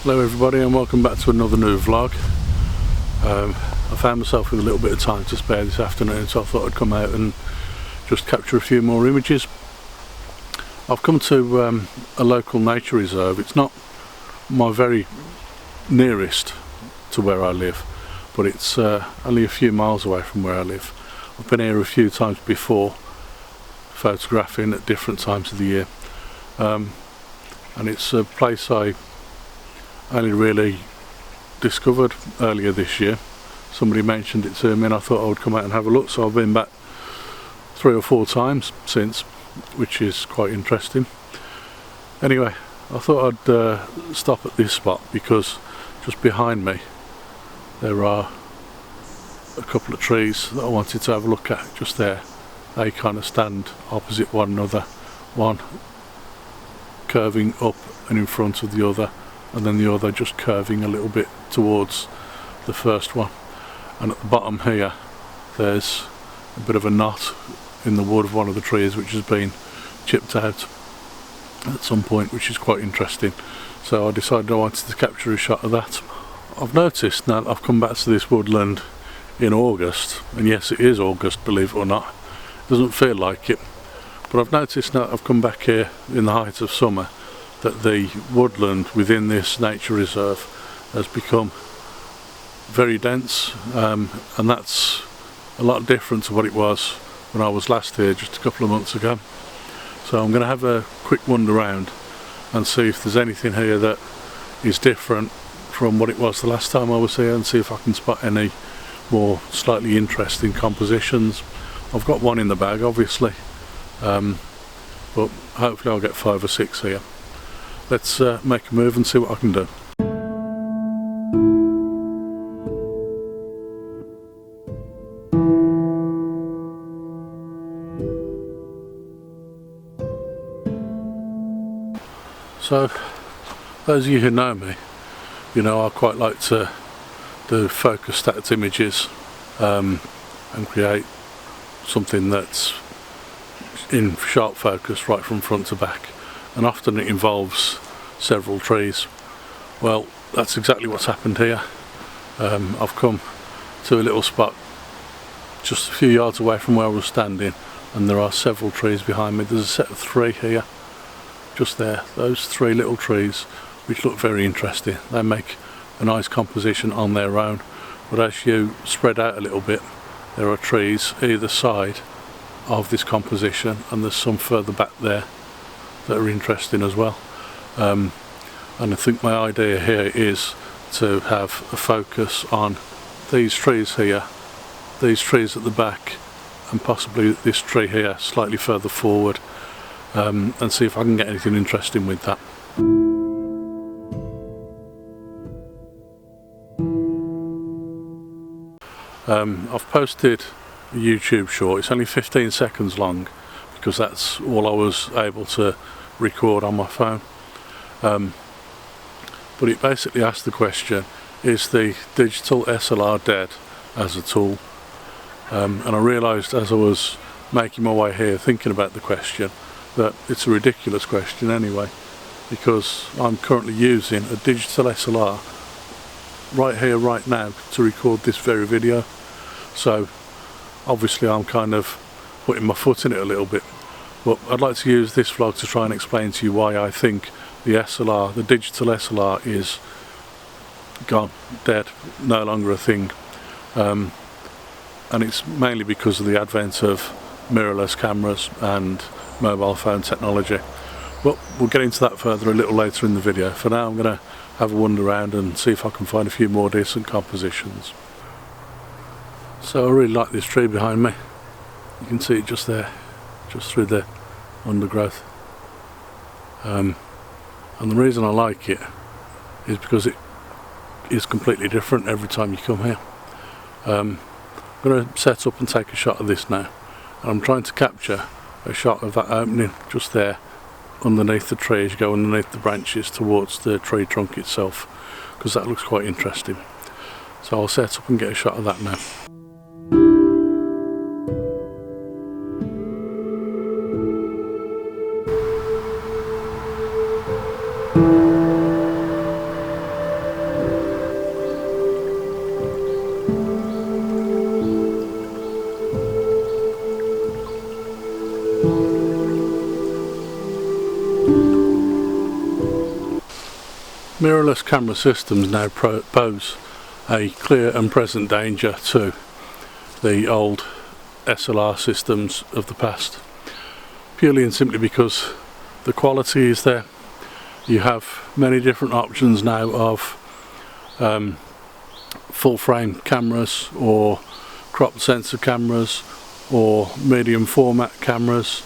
Hello everybody and welcome back to another new vlog. I found myself with a little bit of time to spare this afternoon, so I thought I'd come out and just capture a few more images. I've come to a local nature reserve. It's not my very nearest to where I live, but it's only a few miles away from where I live. I've been here a few times before, photographing at different times of the year, and it's a place I only really discovered earlier this year. Somebody mentioned it to me and I thought I would come out and have a look, so I've been back 3 or 4 times since, which is quite interesting. Anyway, I thought I'd stop at this spot because just behind me there are a couple of trees that I wanted to have a look at. Just there, they kind of stand opposite one another, one curving up and in front of the other, and then the other just curving a little bit towards the first one. And at the bottom here there's a bit of a knot in the wood of one of the trees which has been chipped out at some point, which is quite interesting. So I decided I wanted to capture a shot of that. I've noticed now that I've come back to this woodland in August, and yes, it is August, believe it or not. It doesn't feel like it, but I've noticed now that I've come back here in the height of summer that the woodland within this nature reserve has become very dense, and that's a lot different to what it was when I was last here just a couple of months ago. So I'm going to have a quick wander around and see if there's anything here that is different from what it was the last time I was here, and see if I can spot any more slightly interesting compositions. I've got one in the bag obviously, but hopefully I'll get 5 or 6 here. Let's make a move and see what I can do. So, those of you who know me, you know I quite like to do focus stacked images and create something that's in sharp focus right from front to back, and often it involves several trees. Well, that's exactly what's happened here. I've come to a little spot just a few yards away from where I was standing, and there are several trees behind me. There's a set of 3 here, just there, those 3 little trees, which look very interesting. They make a nice composition on their own, but as you spread out a little bit, there are trees either side of this composition, and there's some further back there that are interesting as well. And I think my idea here is to have a focus on these trees here, these trees at the back, and possibly this tree here slightly further forward, and see if I can get anything interesting with that. I've posted a YouTube short. It's only 15 seconds long because that's all I was able to record on my phone, but it basically asked the question, is the Digital SLR dead as a tool? And I realised as I was making my way here thinking about the question that it's a ridiculous question anyway, because I'm currently using a Digital SLR right here right now to record this very video. So obviously I'm kind of putting my foot in it a little bit, but I'd like to use this vlog to try and explain to you why I think the SLR, the Digital SLR, is gone, dead, no longer a thing. And it's mainly because of the advent of mirrorless cameras and mobile phone technology. But we'll get into that further a little later in the video. For now I'm going to have a wander around and see if I can find a few more decent compositions. So I really like this tree behind me. You can see it just there, just through the undergrowth. And the reason I like it is because it is completely different every time you come here. I'm going to set up and take a shot of this now, and I'm trying to capture a shot of that opening just there underneath the tree as you go underneath the branches towards the tree trunk itself, because that looks quite interesting. So I'll set up and get a shot of that now. Mirrorless camera systems now pose a clear and present danger to the old SLR systems of the past, purely and simply because the quality is there. You have many different options now of full frame cameras or crop sensor cameras or medium format cameras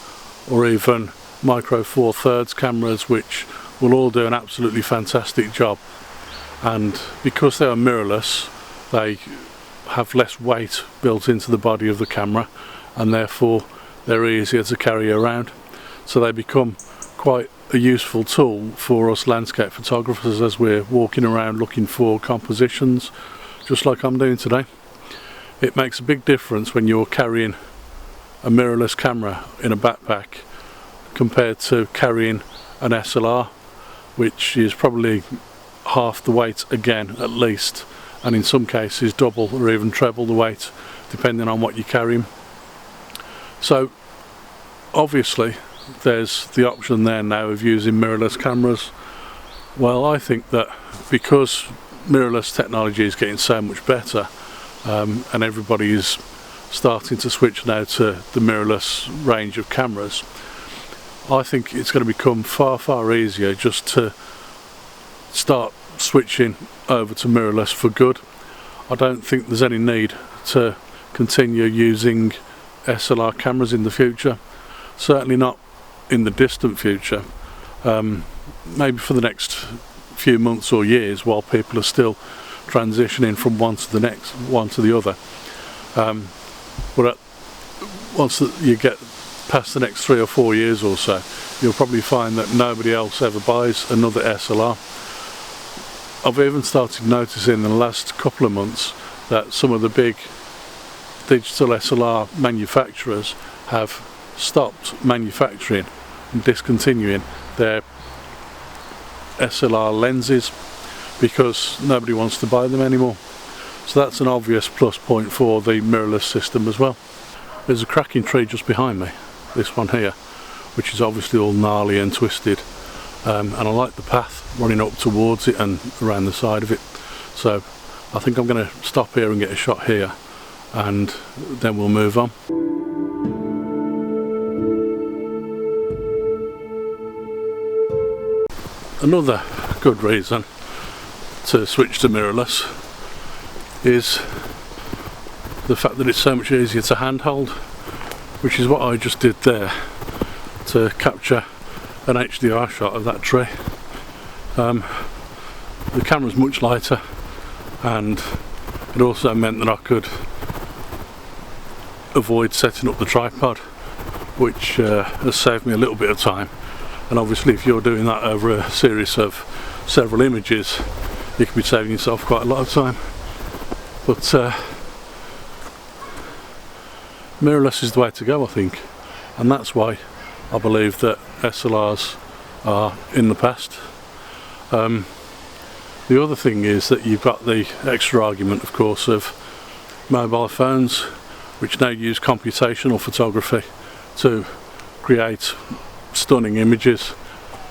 or even micro 4/3 cameras, which will all do an absolutely fantastic job. And because they are mirrorless, they have less weight built into the body of the camera, and therefore they're easier to carry around, so they become quite a useful tool for us landscape photographers as we're walking around looking for compositions, just like I'm doing today. It makes a big difference when you're carrying a mirrorless camera in a backpack compared to carrying an SLR, which is probably half the weight again at least, and in some cases double or even treble the weight depending on what you're carrying. So obviously there's the option there now of using mirrorless cameras. Well, I think that because mirrorless technology is getting so much better, and everybody is starting to switch now to the mirrorless range of cameras, I think it's going to become far easier just to start switching over to mirrorless for good. I don't think there's any need to continue using SLR cameras in the future, certainly not in the distant future, maybe for the next few months or years while people are still transitioning from one to the next, one to the other. But once you get past the next 3 or 4 years or so, you'll probably find that nobody else ever buys another SLR. I've even started noticing in the last couple of months that some of the big digital SLR manufacturers have stopped manufacturing and discontinuing their SLR lenses because nobody wants to buy them anymore. So that's an obvious plus point for the mirrorless system as well. There's a cracking tree just behind me, this one here, which is obviously all gnarly and twisted, and I like the path running up towards it and around the side of it. So I think I'm going to stop here and get a shot here, and then we'll move on. Another good reason to switch to mirrorless is the fact that it's so much easier to handhold, which is what I just did there to capture an HDR shot of that tree. The camera's much lighter, and it also meant that I could avoid setting up the tripod, which has saved me a little bit of time. And obviously if you're doing that over a series of several images, you can be saving yourself quite a lot of time. But mirrorless is the way to go, I think, and that's why I believe that SLRs are in the past. The other thing is that you've got the extra argument, of course, of mobile phones, which now use computational photography to create stunning images,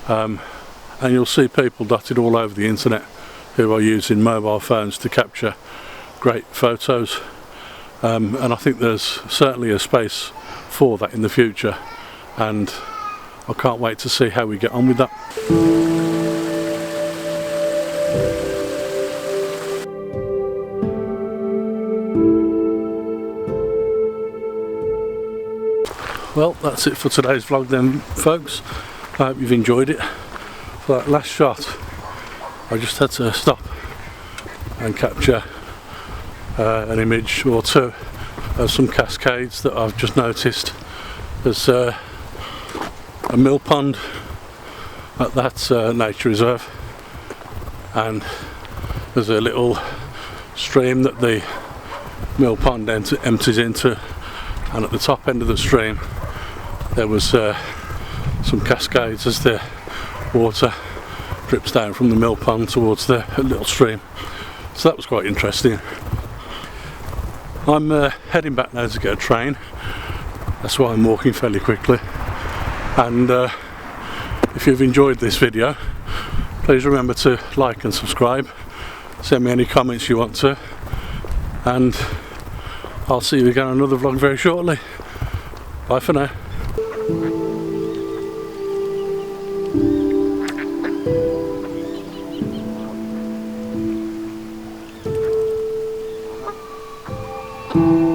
and you'll see people dotted all over the internet who are using mobile phones to capture great photos, and I think there's certainly a space for that in the future, and I can't wait to see how we get on with that. Well, that's it for today's vlog then, folks. I hope you've enjoyed it. For that last shot, I just had to stop and capture an image or two of some cascades that I've just noticed. There's a mill pond at that nature reserve, and there's a little stream that the mill pond empties into, and at the top end of the stream there was some cascades as the water drips down from the mill pond towards the little stream. So that was quite interesting. I'm heading back now to get a train. That's why I'm walking fairly quickly. And if you've enjoyed this video, Please remember to like and subscribe, send me any comments you want to, and I'll see you again on another vlog very shortly. Bye for now. Thank you.